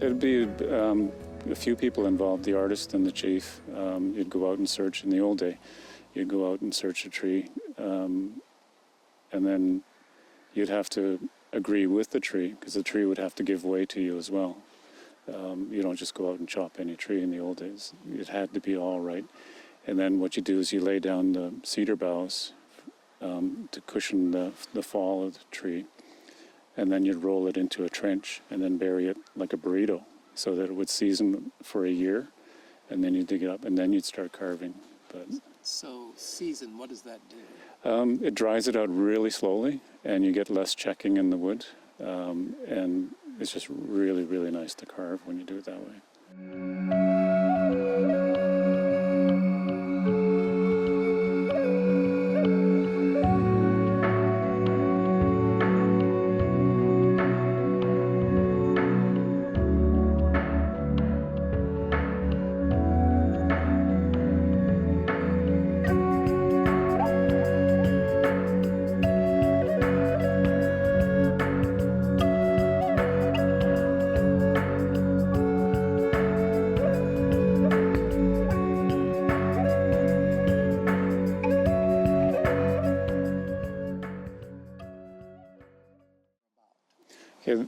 It'd be a few people involved, the artist and the chief. You'd go out and search. In the old day, you'd go out and search a tree, and then you'd have to agree with the tree, because the tree would have to give way to you as well. You don't just go out and chop any tree in the old days. It had to be all right. And then what you do is you lay down the cedar boughs to cushion the fall of the tree. And then you'd roll it into a trench and then bury it like a burrito so that it would season for a year. And then you dig it up and then you'd start carving. But so season, what does that do? It dries it out really slowly and you get less checking in the wood. And it's just really, really nice to carve when you do it that way.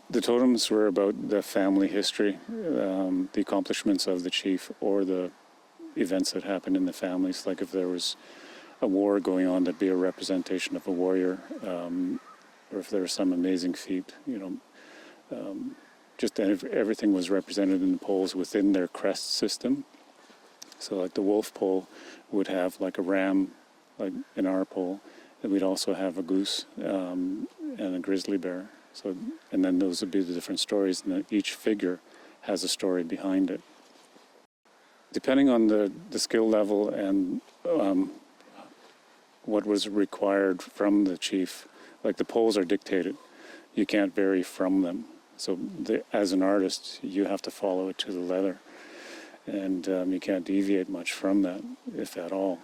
The totems were about the family history, the accomplishments of the chief, or the events that happened in the families. Like if there was a war going on, there'd be a representation of a warrior, or if there was some amazing feat, just everything was represented in the poles within their crest system. So like the wolf pole would have like a ram, like in our pole, and we'd also have a goose and a grizzly bear. So, and then those would be the different stories, and each figure has a story behind it. Depending on the skill level and what was required from the chief, like the poles are dictated. You can't vary from them. So as an artist, you have to follow it to the letter. And you can't deviate much from that, if at all.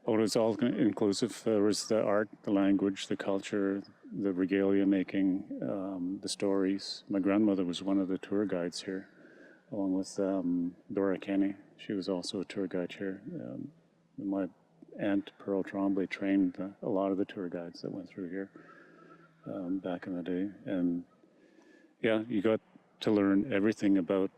Oh, it was all inclusive. There was the art, the language, the culture, the regalia making, the stories. My grandmother was one of the tour guides here, along with Dora Kenny. She was also a tour guide here. My aunt, Pearl Trombley, trained a lot of the tour guides that went through here back in the day. And yeah, you got to learn everything about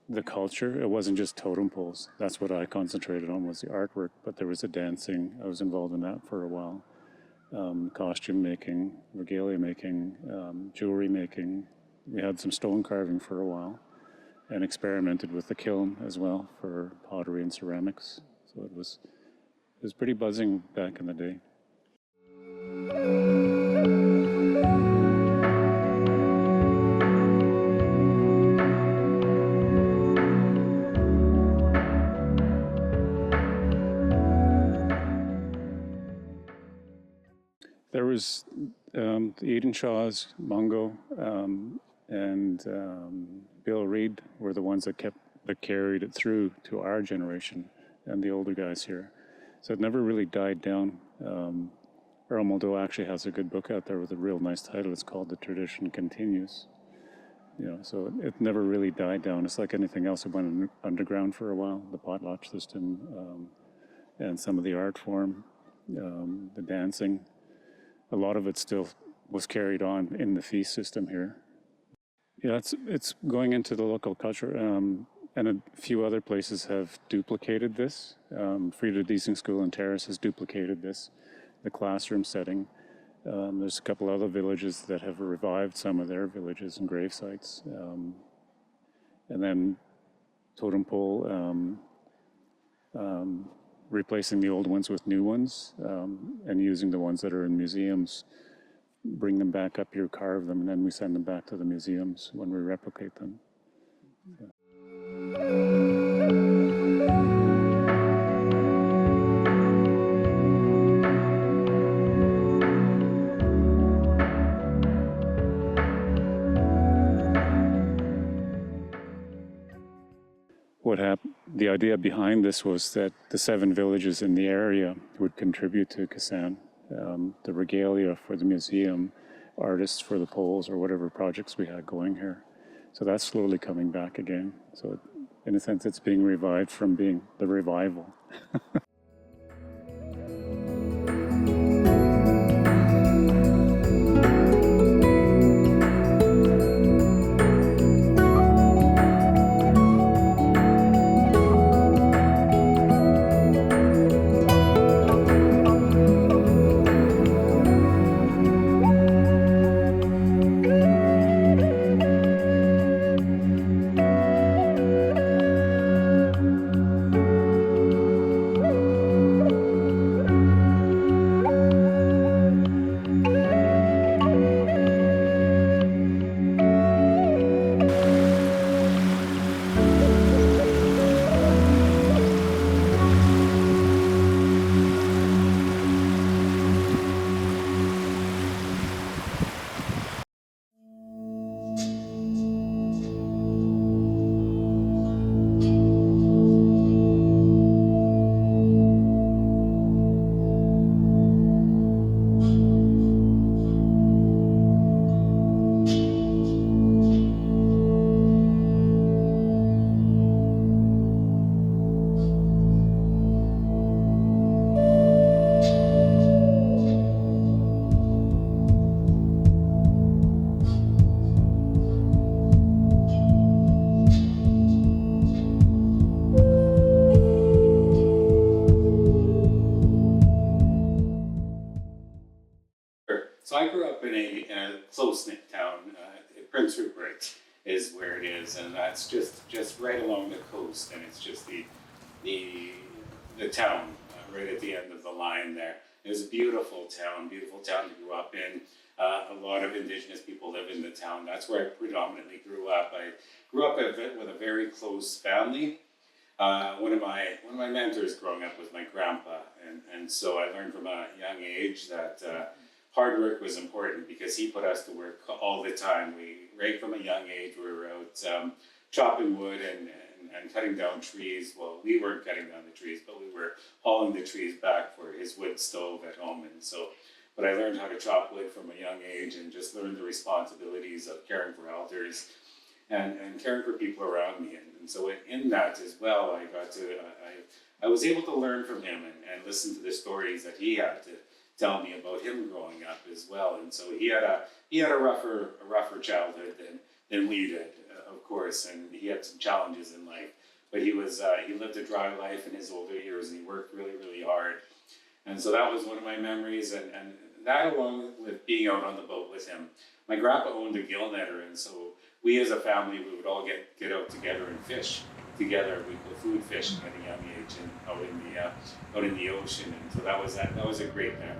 the culture. It wasn't just totem poles. That's what I concentrated on, was the artwork, but there was the dancing. I was involved in that for a while. Costume making, regalia making, jewelry making. We had some stone carving for a while and experimented with the kiln as well for pottery and ceramics. So it was pretty buzzing back in the day. There was the Eden Shaws, Mungo, and Bill Reed were the ones that carried it through to our generation and the older guys here. So it never really died down. Earl Muldoon actually has a good book out there with a real nice title. It's called The Tradition Continues. So it never really died down. It's like anything else. It went underground for a while, the potlatch system, and some of the art form, the dancing. A lot of it still was carried on in the feast system here. Yeah, it's going into the local culture, and a few other places have duplicated this. Frida Deasing School in Terrace has duplicated this, the classroom setting. There's a couple other villages that have revived some of their villages and grave sites. And then totem pole, replacing the old ones with new ones, and using the ones that are in museums. Bring them back up here, carve them, and then we send them back to the museums when we replicate them. Yeah. what happened, the idea behind this was that the 7 villages in the area would contribute to Gitxsan, the regalia for the museum, artists for the poles, or whatever projects we had going here. So that's slowly coming back again. So in a sense, it's being revived from being the revival. So I grew up in a close-knit town. Prince Rupert is where it is, and that's just right along the coast, and it's just the town right at the end of the line there. It was a beautiful town to grow up in. A lot of Indigenous people live in the town. That's where I predominantly grew up. I grew up with a very close family. One of my mentors growing up was my grandpa, and so I learned from a young age that hard work was important because he put us to work all the time. Right from a young age, we were out chopping wood and cutting down trees. Well, we weren't cutting down the trees, but we were hauling the trees back for his wood stove at home. And so, but I learned how to chop wood from a young age and just learned the responsibilities of caring for elders and caring for people around me. And so in that as well, I was able to learn from him and listen to the stories that he had to tell me about him growing up as well. And so he had a rougher childhood than we did, of course, and he had some challenges in life. But he lived a dry life in his older years, and he worked really, really hard. And so that was one of my memories, and that along with being out on the boat with him. My grandpa owned a gill netter, and so we as a family, we would all get out together and fish together. We go food fishing at a young age and out in the ocean, and so that was a great memory.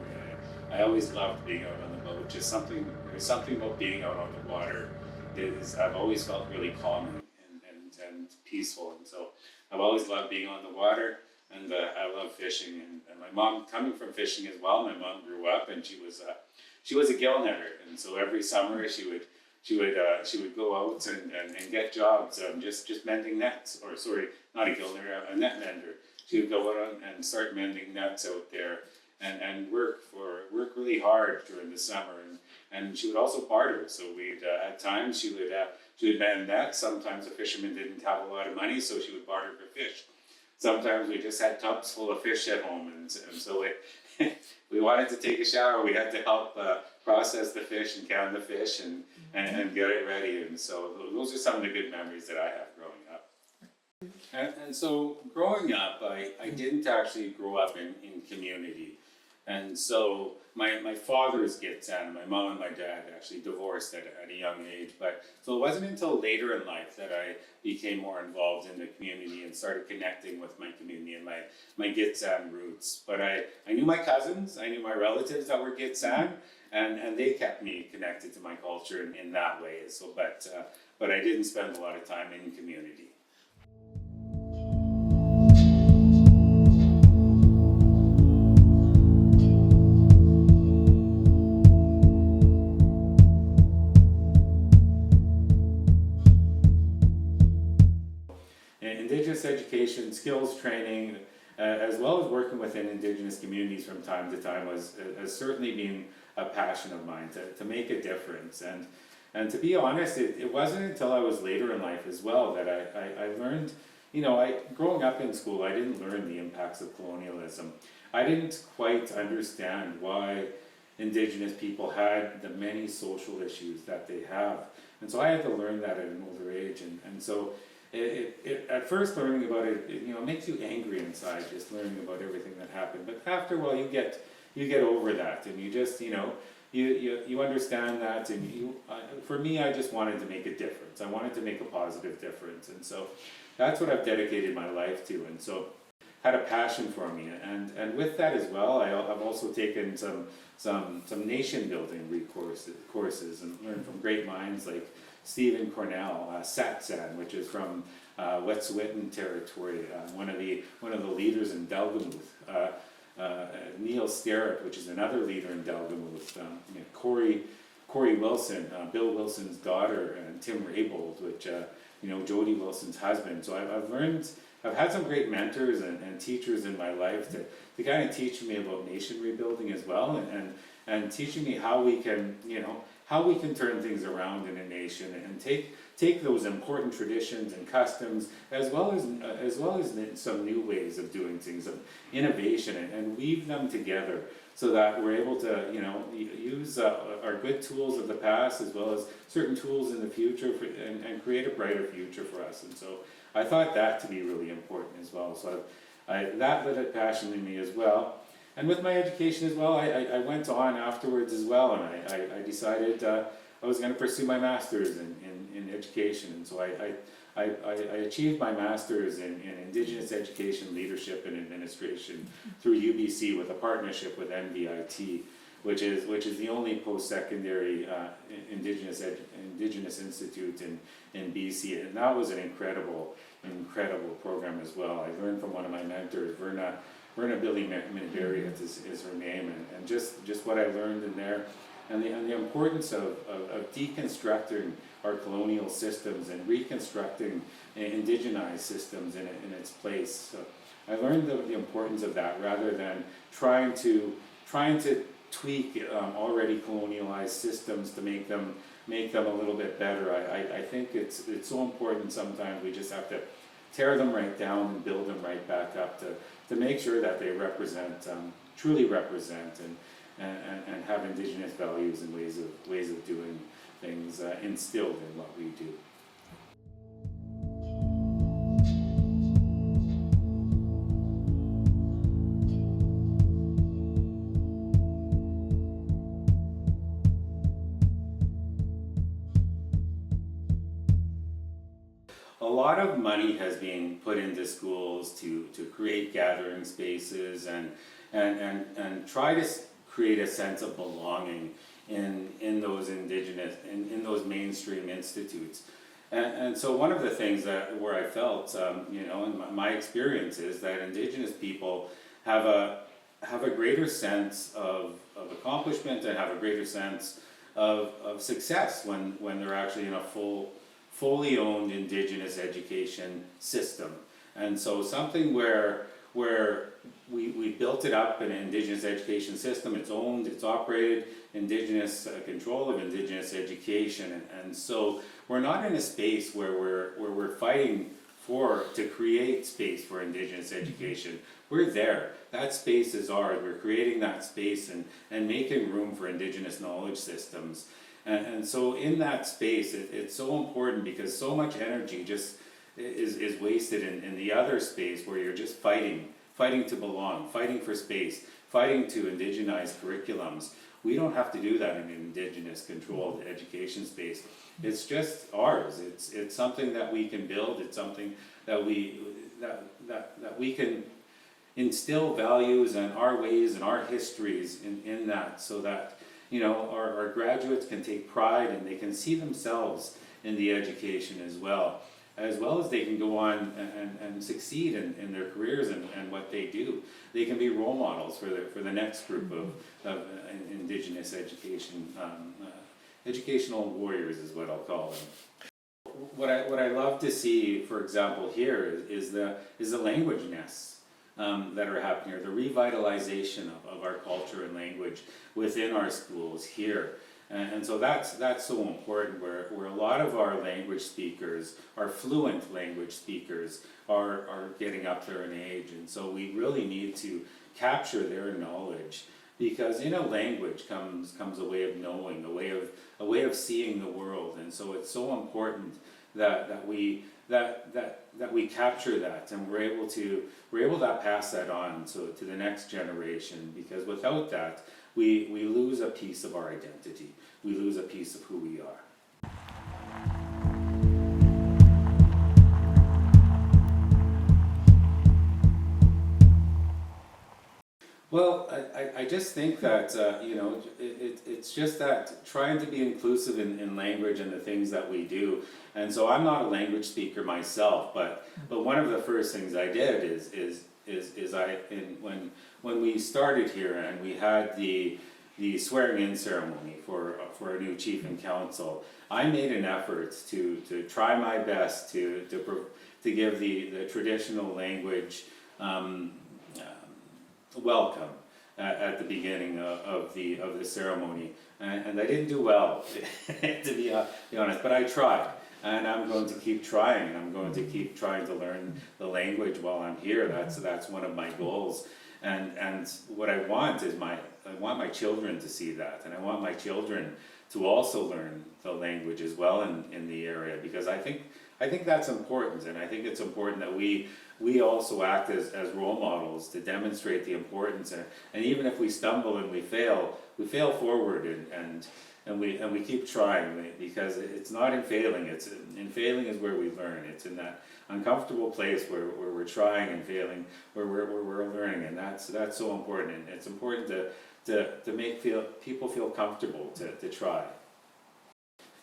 I always loved being out on the boat. There's something about being out on the water I've always felt really calming and peaceful, and so I've always loved being on the water, and I love fishing. And my mom, coming from fishing as well, my mom grew up and she was a gill netter, and so every summer she would go out and get jobs, just mending nets, or sorry, not a gill netter, a net mender. She would go out and start mending nets out there and work really hard during the summer, and she would also barter. So at times she would mend nets. Sometimes the fishermen didn't have a lot of money, so she would barter for fish. Sometimes we just had tubs full of fish at home, and so we wanted to take a shower. We had to help process the fish and count the fish and get it ready. And so those are some of the good memories that I have growing up. And so growing up, I didn't actually grow up in community. And so my father's Gitxsan, my mom and my dad actually divorced at a young age. But so it wasn't until later in life that I became more involved in the community and started connecting with my community and my Gitxsan roots. But I knew my cousins, I knew my relatives that were Gitxsan, and they kept me connected to my culture in that way. So, but I didn't spend a lot of time in community. Indigenous education, skills training, as well as working within Indigenous communities from time to time has certainly been a passion of mine to make a difference. And to be honest, it wasn't until I was later in life as well that I learned, growing up in school, I didn't learn the impacts of colonialism. I didn't quite understand why Indigenous people had the many social issues that they have. And so I had to learn that at an older age. And so at first learning about it, makes you angry inside, just learning about everything that happened. But after a while, you get over that, and you just, you understand that. And for me, I just wanted to make a difference. I wanted to make a positive difference. And so that's what I've dedicated my life to. And so had a passion for me, and with that as well, I've also taken some nation building courses and learned from great minds like Stephen Cornell, Satsan, which is from Wet'suwet'en territory, one of the leaders in Delgamuth, Neil Sterritt, which is another leader in Delgamuth, Corey Wilson, Bill Wilson's daughter, and Tim Raybould, which Jody Wilson's husband. So I've had some great mentors and teachers in my life to kind of teach me about nation rebuilding as well, and teaching me how we can turn things around in a nation and take those important traditions and customs as well as some new ways of doing things, of innovation, and weave them together so that we're able to use our good tools of the past as well as certain tools in the future and create a brighter future for us. And so I thought that to be really important as well. So that lit a passion in me as well. And with my education as well, I went on afterwards as well, and I decided I was going to pursue my master's in education. And so I achieved my master's in Indigenous Education Leadership and Administration through UBC with a partnership with NVIT, which is the only post-secondary Indigenous institute in BC, and that was an incredible program as well. I learned from one of my mentors, Verna Billy Minibariat is her name, and just what I learned in there, and the importance of deconstructing our colonial systems and reconstructing indigenized systems in its place. So I learned the importance of that rather than trying to tweak already colonialized systems to make them a little bit better. I think it's so important sometimes we just have to tear them right down and build them right back up to make sure that they truly represent and have Indigenous values and ways of doing things instilled in what we do. A lot of money has been put into schools to create gathering spaces and try to create a sense of belonging in those Indigenous in those mainstream institutes. And so one of the things where I felt in my experience is that Indigenous people have a greater sense of accomplishment and have a greater sense of success when they're actually in a fully owned Indigenous education system. And so something where we built it up in an Indigenous education system, it's owned, it's operated, Indigenous control of Indigenous education, and so we're not in a space where we're fighting to create space for Indigenous education. We're there. That space is ours. We're creating that space and making room for Indigenous knowledge systems. And so in that space, it's so important because so much energy just is wasted in the other space where you're just fighting to belong, fighting for space, fighting to indigenize curriculums. We don't have to do that in an Indigenous controlled education space. It's just ours. It's something that we can build. It's something that we can instill values and our ways and our histories in that, so that our graduates can take pride and they can see themselves in the education as well as they can go on and succeed in their careers and what they do. They can be role models for the next group of Indigenous educational warriors is what I'll call them. what I love to see, for example, here is the language nests that are happening here, the revitalization of our culture and language within our schools here. And so that's so important, where a lot of our language speakers, our fluent language speakers, are getting up there in age. And so we really need to capture their knowledge, because in a language comes a way of knowing, a way of seeing the world. And so it's so important that we capture that, and we're able to pass that on to the next generation, because without that we lose a piece of our identity, we lose a piece of who we are. Well, I just think that, it's just that trying to be inclusive in language and the things that we do. And so I'm not a language speaker myself, but one of the first things I did when we started here and we had the swearing in ceremony for a new chief and council, I made an effort to try my best to give the traditional language welcome at the beginning of the ceremony, and I didn't do well, to be honest. But I tried, and I'm going to keep trying, and I'm going to keep trying to learn the language while I'm here. That's one of my goals, and what I want is I want my children to see that, and I want my children to also learn the language as well in the area, because I think that's important, and I think it's important that we also act as role models to demonstrate the importance, and even if we stumble and we fail forward, and we keep trying, because it's not in failing, it's in failing is where we learn. It's in that uncomfortable place where we're trying and failing, where we're learning, and that's so important. And it's important to make people feel comfortable to try.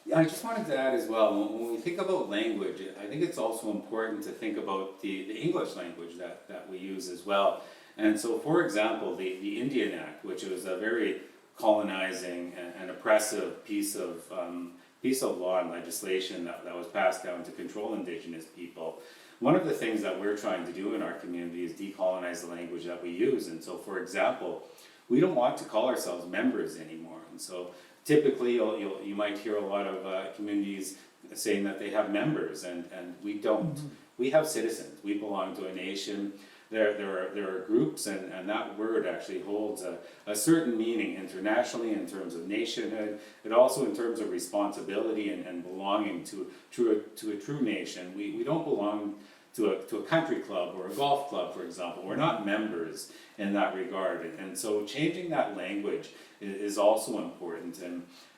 Yeah, I just wanted to add as well, when we think about language, I think it's also important to think about the English language that we use as well. And so, for example, the Indian Act, which was a very colonizing and oppressive piece of law and legislation that was passed down to control Indigenous people. One of the things that we're trying to do in our community is decolonize the language that we use. And so, for example, we don't want to call ourselves members anymore. And so typically you might hear a lot of communities saying that they have members, and we don't. Mm-hmm. We have citizens. We belong to a nation. There are groups, and that word actually holds a certain meaning internationally in terms of nationhood, but also in terms of responsibility and belonging to a true nation. We don't belong to a country club or a golf club, for example. We're not members in that regard, and so changing that language is also important.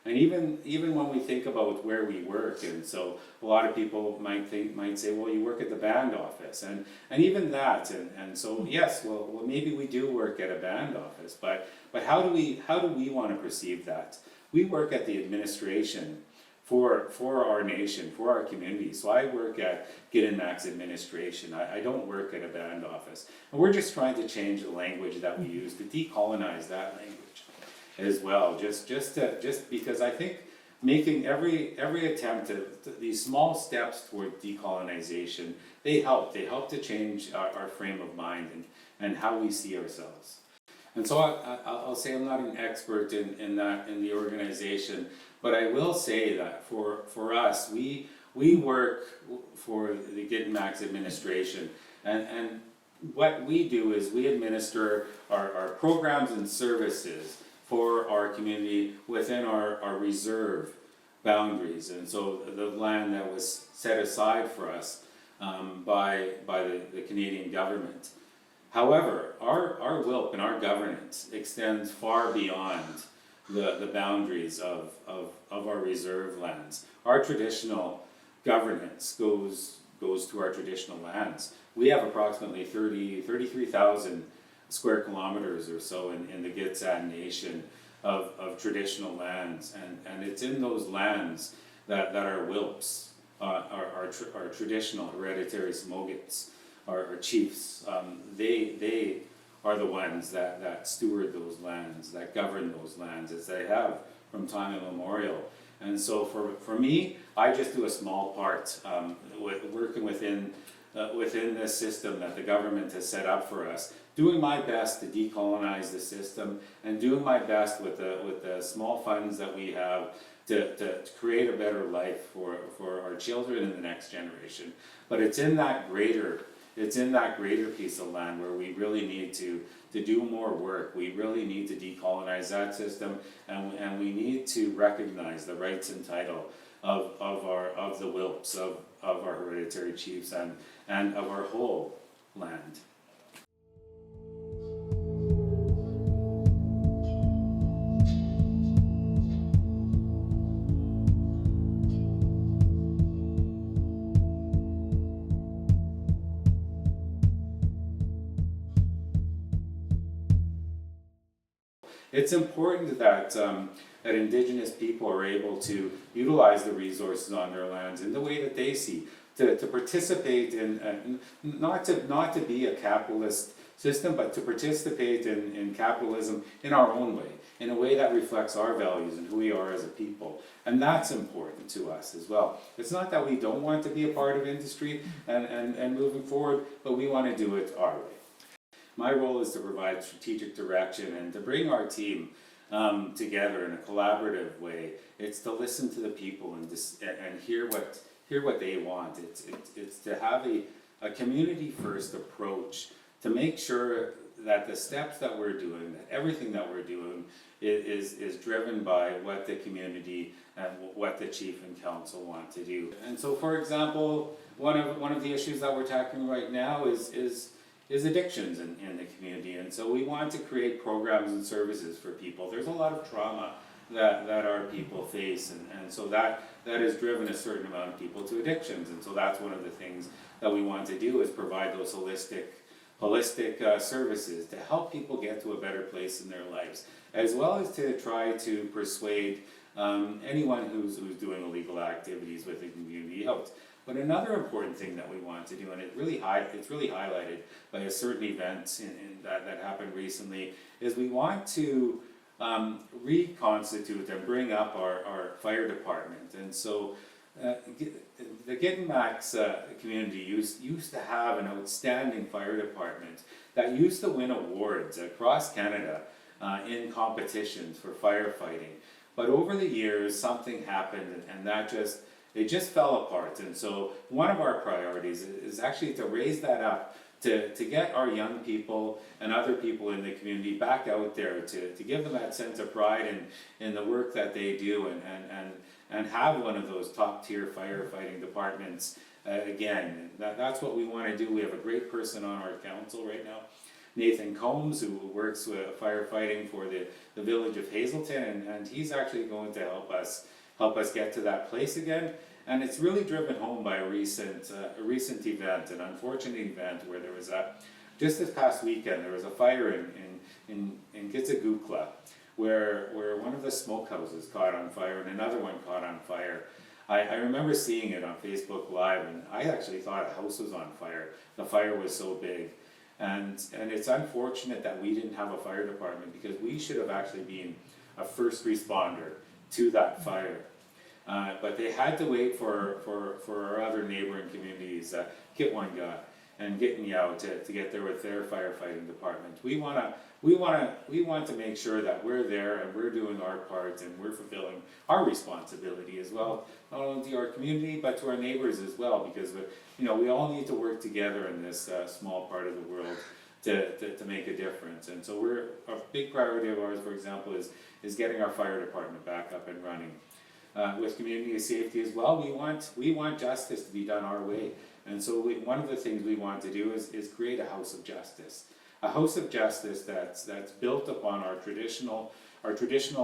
And even when we think about where we work, and so a lot of people might say, well, you work at the band office, and even that, and so yes, well maybe we do work at a band office, but how do we want to perceive that? We work at the administration for our nation, for our community. So I work at Gitanmaax administration. I don't work at a band office, and we're just trying to change the language that we use to decolonize that language as well, just because I think making every attempt these small steps toward decolonization, they help to change our frame of mind and how we see ourselves. And so I'll say I'm not an expert in the organization, but I will say that for us, we work for the Gitanmaax administration, and what we do is we administer our programs and services for our community within our reserve boundaries. And so the land that was set aside for us by the Canadian government. However, our WILP and our governance extends far beyond the boundaries of our reserve lands. Our traditional governance goes to our traditional lands. We have approximately 33,000 square kilometers or so in the Gitxsan nation of traditional lands, and it's in those lands that our WILPs, our traditional hereditary smogits, our chiefs, they are the ones that steward those lands, that govern those lands, as they have from time immemorial. And so for me, I just do a small part working within this system that the government has set up for us, doing my best to decolonize the system and doing my best with the small funds that we have to create a better life for our children and the next generation. But it's in that greater piece of land where we really need to do more work. We really need to decolonize that system, and we need to recognize the rights and title of the Wilps, of our hereditary chiefs, and of our whole land. It's important that Indigenous people are able to utilize the resources on their lands in the way that they see, to participate in, not to be a capitalist system, but to participate in capitalism in our own way, in a way that reflects our values and who we are as a people. And that's important to us as well. It's not that we don't want to be a part of industry and moving forward, but we want to do it our way. My role is to provide strategic direction and to bring our team together in a collaborative way. It's to listen to the people and hear what they want. It's to have a community first approach to make sure that the steps that we're doing, that everything that we're doing is driven by what the community and what the chief and council want to do. And so, for example, one of the issues that we're tackling right now is addictions in the community, and so we want to create programs and services for people. There's a lot of trauma that our people face, and so that has driven a certain amount of people to addictions, and so that's one of the things that we want to do, is provide those holistic services to help people get to a better place in their lives, as well as to try to persuade anyone who's doing illegal activities within the community out. But another important thing that we want to do, and it's really highlighted by a certain event that happened recently, is we want to reconstitute and bring up our fire department. And so the Gitanmaax community used to have an outstanding fire department that used to win awards across Canada in competitions for firefighting. But over the years, something happened, and it just fell apart. And so one of our priorities is actually to raise that up, to get our young people and other people in the community back out there, to give them that sense of pride in the work that they do, and have one of those top tier firefighting departments again. That's what we want to do. We have a great person on our council right now, Nathan Combs, who works with firefighting for the village of Hazelton, and he's actually going to help us get to that place again. And it's really driven home by a recent event, an unfortunate event, where there was just this past weekend, there was a fire in Gitxsan, where one of the smokehouses caught on fire and another one caught on fire. I remember seeing it on Facebook Live, and I actually thought a house was on fire. The fire was so big. And it's unfortunate that we didn't have a fire department, because we should have actually been a first responder to that fire. But they had to wait for our other neighboring communities, Gitxsan and Gitxsan, to get there with their firefighting department. We want to make sure that we're there and we're doing our part and we're fulfilling our responsibility as well, not only to our community but to our neighbors as well, because we all need to work together in this small part of the world to make a difference. And so a big priority of ours, for example, is getting our fire department back up and running. With community safety as well, we want justice to be done our way, and so one of the things we want to do is create a house of justice, that's built upon our traditional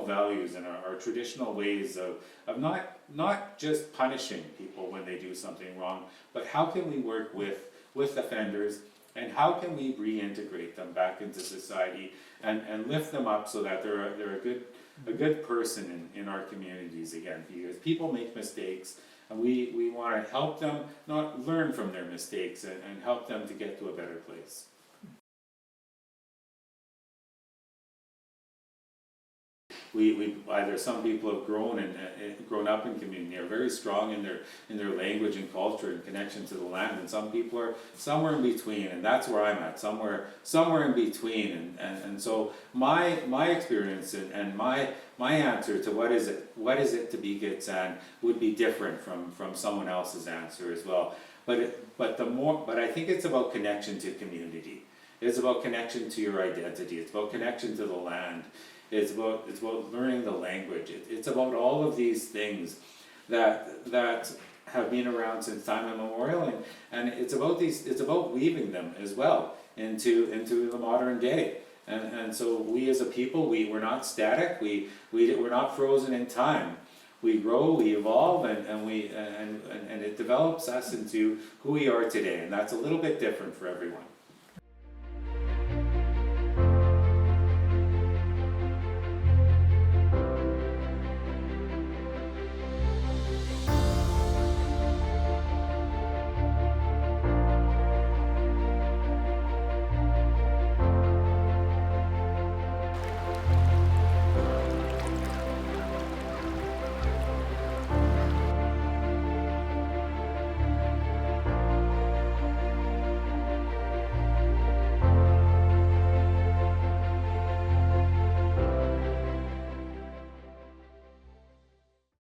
values and our traditional ways of not just punishing people when they do something wrong, but how can we work with offenders, and how can we reintegrate them back into society and lift them up so that they're a good person in our communities again, because people make mistakes, and we want to help them not learn from their mistakes and help them to get to a better place. we either some people have grown and grown up in community, are very strong in their language and culture and connection to the land, and some people are somewhere in between, and that's where I'm at, somewhere in between, and so my experience and my answer to what is it to be Gitxsan would be different from someone else's answer as well. But I think it's about connection to community. It's about connection to your identity. It's about connection to the land. It's about learning the language. It's about all of these things that have been around since time immemorial, and it's about weaving them as well into the modern day. And so we as a people, we're not static. We're not frozen in time. We grow, we evolve, and it develops us into who we are today, and that's a little bit different for everyone.